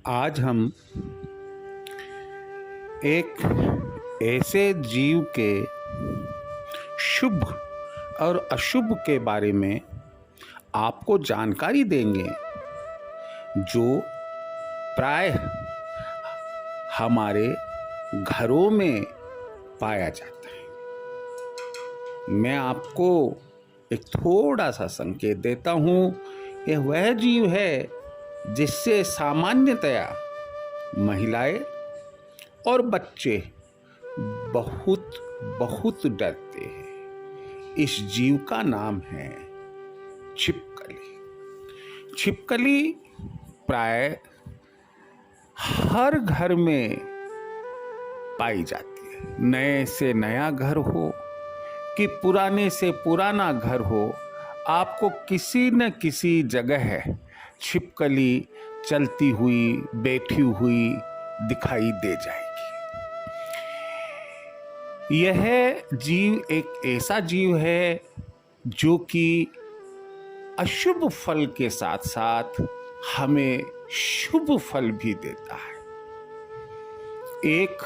आज हम एक ऐसे जीव के शुभ और अशुभ के बारे में आपको जानकारी देंगे जो प्राय हमारे घरों में पाया जाता है। मैं आपको एक थोड़ा सा संकेत देता हूँ। यह वह जीव है जिससे सामान्यतया महिलाएं और बच्चे बहुत बहुत डरते हैं। इस जीव का नाम है छिपकली। छिपकली प्राय हर घर में पाई जाती है। नए से नया घर हो कि पुराने से पुराना घर हो, आपको किसी न किसी जगह छिपकली चलती हुई, बैठी हुई दिखाई दे जाएगी। यह जीव एक ऐसा जीव है जो कि अशुभ फल के साथ साथ हमें शुभ फल भी देता है। एक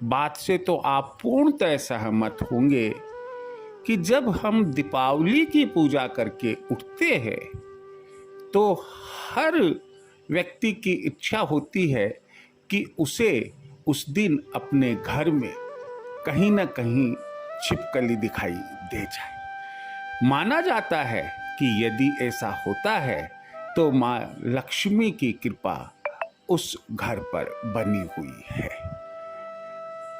बात से तो आप पूर्णतः सहमत होंगे कि जब हम दीपावली की पूजा करके उठते हैं तो हर व्यक्ति की इच्छा होती है कि उसे उस दिन अपने घर में कहीं ना कहीं छिपकली दिखाई दे जाए। माना जाता है कि यदि ऐसा होता है तो माँ लक्ष्मी की कृपा उस घर पर बनी हुई है।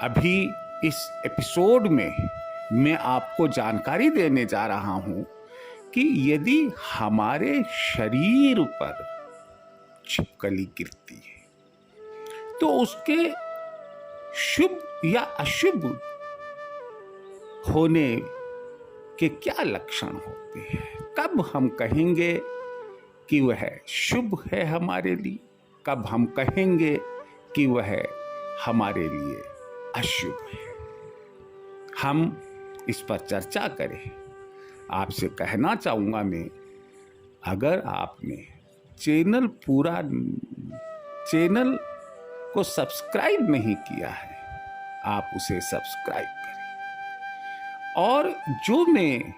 अभी इस एपिसोड में मैं आपको जानकारी देने जा रहा हूं कि यदि हमारे शरीर पर छिपकली गिरती है तो उसके शुभ या अशुभ होने के क्या लक्षण होते हैं। कब हम कहेंगे कि वह शुभ है हमारे लिए, कब हम कहेंगे कि वह हमारे लिए अशुभ है। हम इस पर चर्चा करें। आपसे कहना चाहूँगा मैं, अगर आपने चैनल को सब्सक्राइब नहीं किया है, आप उसे सब्सक्राइब करें। और जो मैं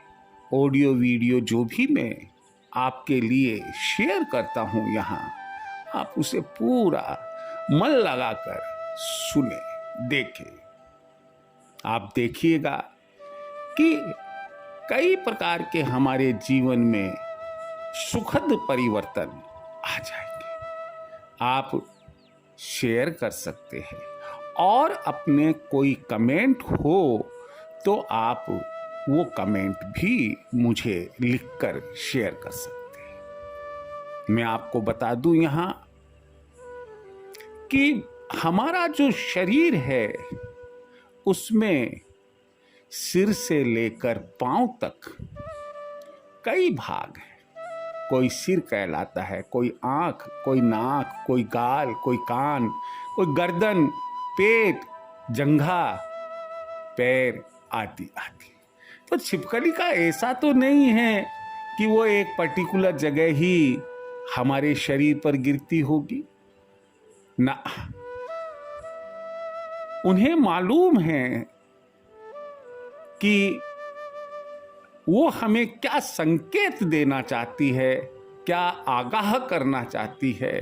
ऑडियो वीडियो जो भी मैं आपके लिए शेयर करता हूँ यहाँ, आप उसे पूरा मन लगाकर सुने, देखें। आप देखिएगा कि कई प्रकार के हमारे जीवन में सुखद परिवर्तन आ जाएंगे। आप शेयर कर सकते हैं और अपने कोई कमेंट हो तो आप वो कमेंट भी मुझे लिखकर शेयर कर सकते हैं। मैं आपको बता दूं यहाँ कि हमारा जो शरीर है उसमें सिर से लेकर पांव तक कई भाग हैं। कोई सिर कहलाता है, कोई आंख, कोई नाक, कोई गाल, कोई कान, कोई गर्दन, पेट, जंघा, पैर आदि आदि। तो छिपकली का ऐसा तो नहीं है कि वो एक पर्टिकुलर जगह ही हमारे शरीर पर गिरती होगी ना। उन्हें मालूम है कि वो हमें क्या संकेत देना चाहती है, क्या आगाह करना चाहती है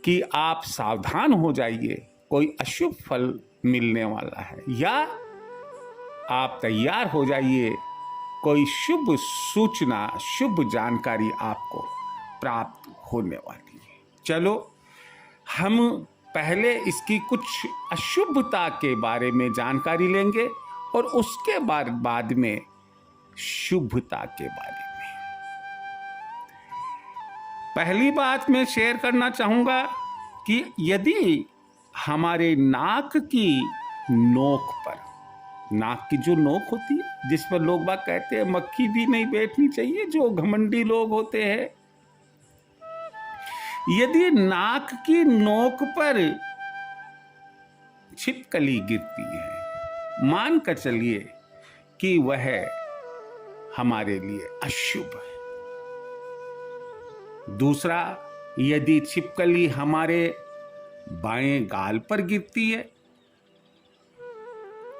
कि आप सावधान हो जाइए, कोई अशुभ फल मिलने वाला है, या आप तैयार हो जाइए, कोई शुभ सूचना, शुभ जानकारी आपको प्राप्त होने वाली है। चलो हम पहले इसकी कुछ अशुभता के बारे में जानकारी लेंगे और उसके बाद में शुभता के बारे में। पहली बात मैं शेयर करना चाहूंगा कि यदि हमारे नाक की नोक पर, नाक की जो नोक होती है जिस पर लोग बाग कहते हैं मक्खी भी नहीं बैठनी चाहिए, जो घमंडी लोग होते हैं, यदि नाक की नोक पर छिपकली गिरती है, मान कर चलिए कि वह हमारे लिए अशुभ है। दूसरा, यदि छिपकली हमारे बाएं गाल पर गिरती है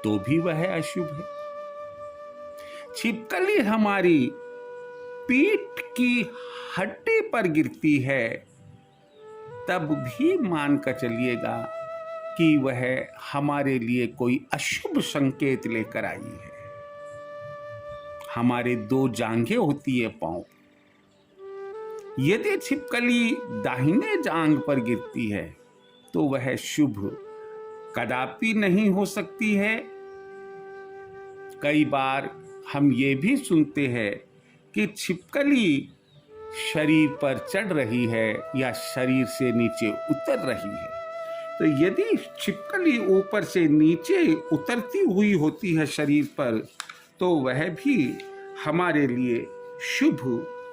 तो भी वह अशुभ है। छिपकली हमारी पीठ की हड्डी पर गिरती है तब भी मान कर चलिएगा कि वह हमारे लिए कोई अशुभ संकेत लेकर आई है। हमारे 2 जांघें होती है पांव, यदि छिपकली दाहिने जांघ पर गिरती है तो वह शुभ कदापि नहीं हो सकती है। कई बार हम ये भी सुनते हैं कि छिपकली शरीर पर चढ़ रही है या शरीर से नीचे उतर रही है। तो यदि छिपकली ऊपर से नीचे उतरती हुई होती है शरीर पर तो वह भी हमारे लिए शुभ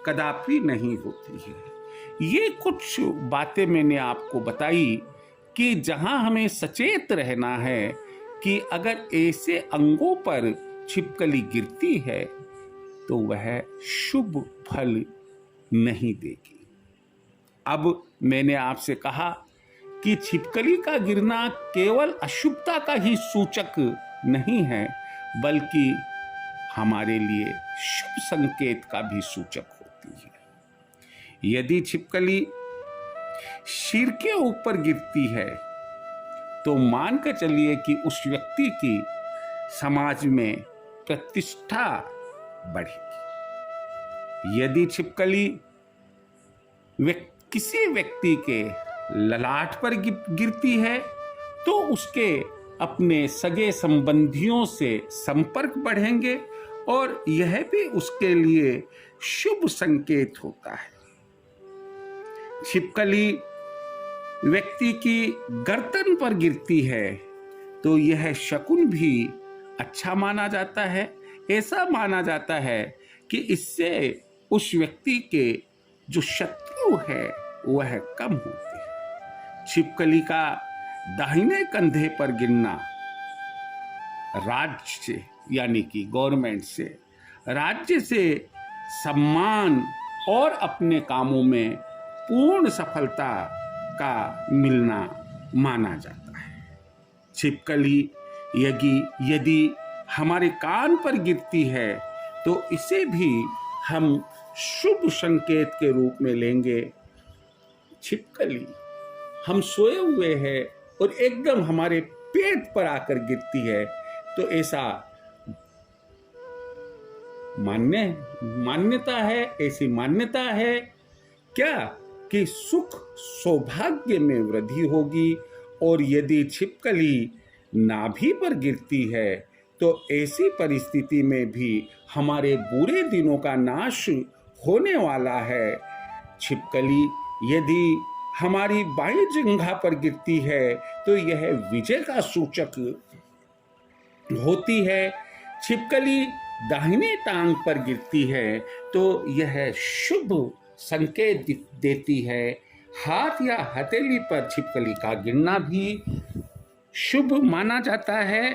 कदापि नहीं होती है। ये कुछ बातें मैंने आपको बताई कि जहां हमें सचेत रहना है कि अगर ऐसे अंगों पर छिपकली गिरती है तो वह शुभ फल नहीं देगी। अब मैंने आपसे कहा कि छिपकली का गिरना केवल अशुभता का ही सूचक नहीं है बल्कि हमारे लिए शुभ संकेत का भी सूचक होती है। यदि छिपकली सिर के ऊपर गिरती है तो मानकर चलिए कि उस व्यक्ति की समाज में प्रतिष्ठा बढ़ेगी। यदि छिपकली किसी व्यक्ति के ललाट पर गिरती है तो उसके अपने सगे संबंधियों से संपर्क बढ़ेंगे और यह भी उसके लिए शुभ संकेत होता है। छिपकली व्यक्ति की गर्दन पर गिरती है तो यह शकुन भी अच्छा माना जाता है। ऐसा माना जाता है कि इससे उस व्यक्ति के जो शत्रु है वह कम होते हैं। छिपकली का दाहिने कंधे पर गिरना राज्य से यानी कि गवर्नमेंट से, राज्य से सम्मान और अपने कामों में पूर्ण सफलता का मिलना माना जाता है। छिपकली यदि हमारे कान पर गिरती है तो इसे भी हम शुभ संकेत के रूप में लेंगे। छिपकली हम सोए हुए हैं और एकदम हमारे पेट पर आकर गिरती है तो ऐसा मान्यता है, ऐसी मान्यता है क्या कि सुख सौभाग्य में वृद्धि होगी। और यदि छिपकली नाभि पर गिरती है तो ऐसी परिस्थिति में भी हमारे बुरे दिनों का नाश होने वाला है। छिपकली यदि हमारी बाईं जिह्वा पर गिरती है तो यह विजय का सूचक होती है। छिपकली दाहिने टांग पर गिरती है तो यह शुभ संकेत देती है। हाथ या हथेली पर छिपकली का गिरना भी शुभ माना जाता है।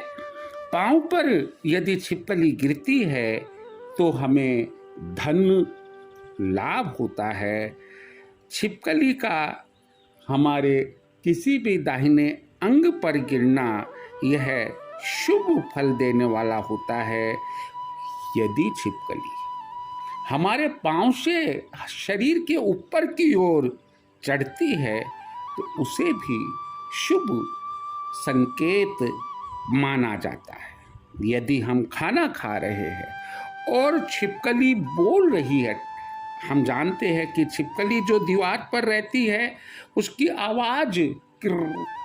पांव पर यदि छिपकली गिरती है तो हमें धन लाभ होता है। छिपकली का हमारे किसी भी दाहिने अंग पर गिरना यह शुभ फल देने वाला होता है। यदि छिपकली हमारे पांव से शरीर के ऊपर की ओर चढ़ती है तो उसे भी शुभ संकेत माना जाता है। यदि हम खाना खा रहे हैं और छिपकली बोल रही है, हम जानते हैं कि छिपकली जो दीवार पर रहती है उसकी आवाज किर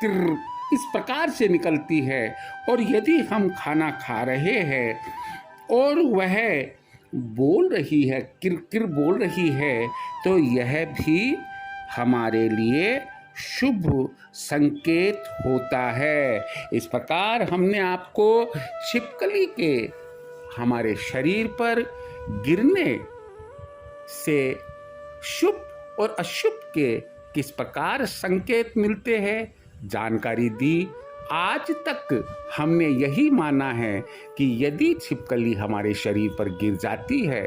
किर इस प्रकार से निकलती है। और यदि हम खाना खा रहे हैं और वह बोल रही है, किर किर बोल रही है, तो यह भी हमारे लिए शुभ संकेत होता है। इस प्रकार हमने आपको छिपकली के हमारे शरीर पर गिरने से शुभ और अशुभ के किस प्रकार संकेत मिलते हैं जानकारी दी। आज तक हमने यही माना है कि यदि छिपकली हमारे शरीर पर गिर जाती है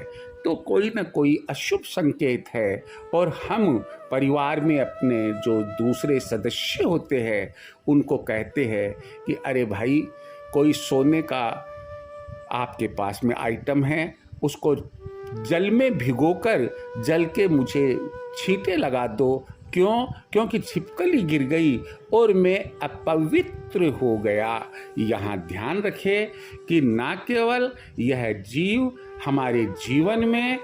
तो कोई ना कोई अशुभ संकेत है। और हम परिवार में अपने जो दूसरे सदस्य होते हैं उनको कहते हैं कि अरे भाई, कोई सोने का आपके पास में आइटम है, उसको जल में भिगोकर जल के मुझे छींटे लगा दो। क्यों? क्योंकि छिपकली गिर गई और मैं अपवित्र हो गया। यहाँ ध्यान रखें कि न केवल यह जीव हमारे जीवन में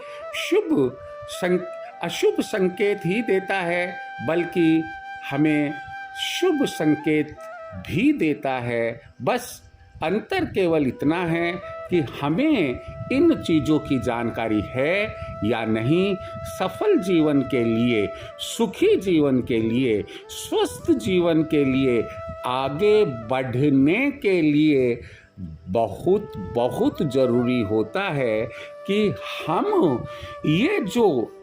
अशुभ संकेत ही देता है, बल्कि हमें शुभ संकेत भी देता है। बस अंतर केवल इतना है कि हमें इन चीज़ों की जानकारी है या नहीं। सफल जीवन के लिए, सुखी जीवन के लिए, स्वस्थ जीवन के लिए, आगे बढ़ने के लिए बहुत बहुत ज़रूरी होता है कि हम ये जो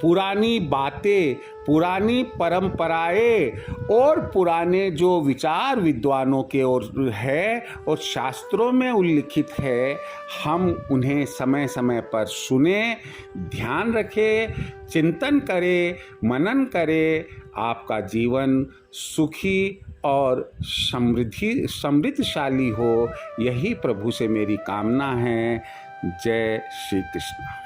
पुरानी बातें, पुरानी परंपराएं और पुराने जो विचार विद्वानों के और है और शास्त्रों में उल्लिखित है, हम उन्हें समय समय पर सुने, ध्यान रखें, चिंतन करें, मनन करें। आपका जीवन सुखी और समृद्धशाली हो, यही प्रभु से मेरी कामना है। जय श्री कृष्ण।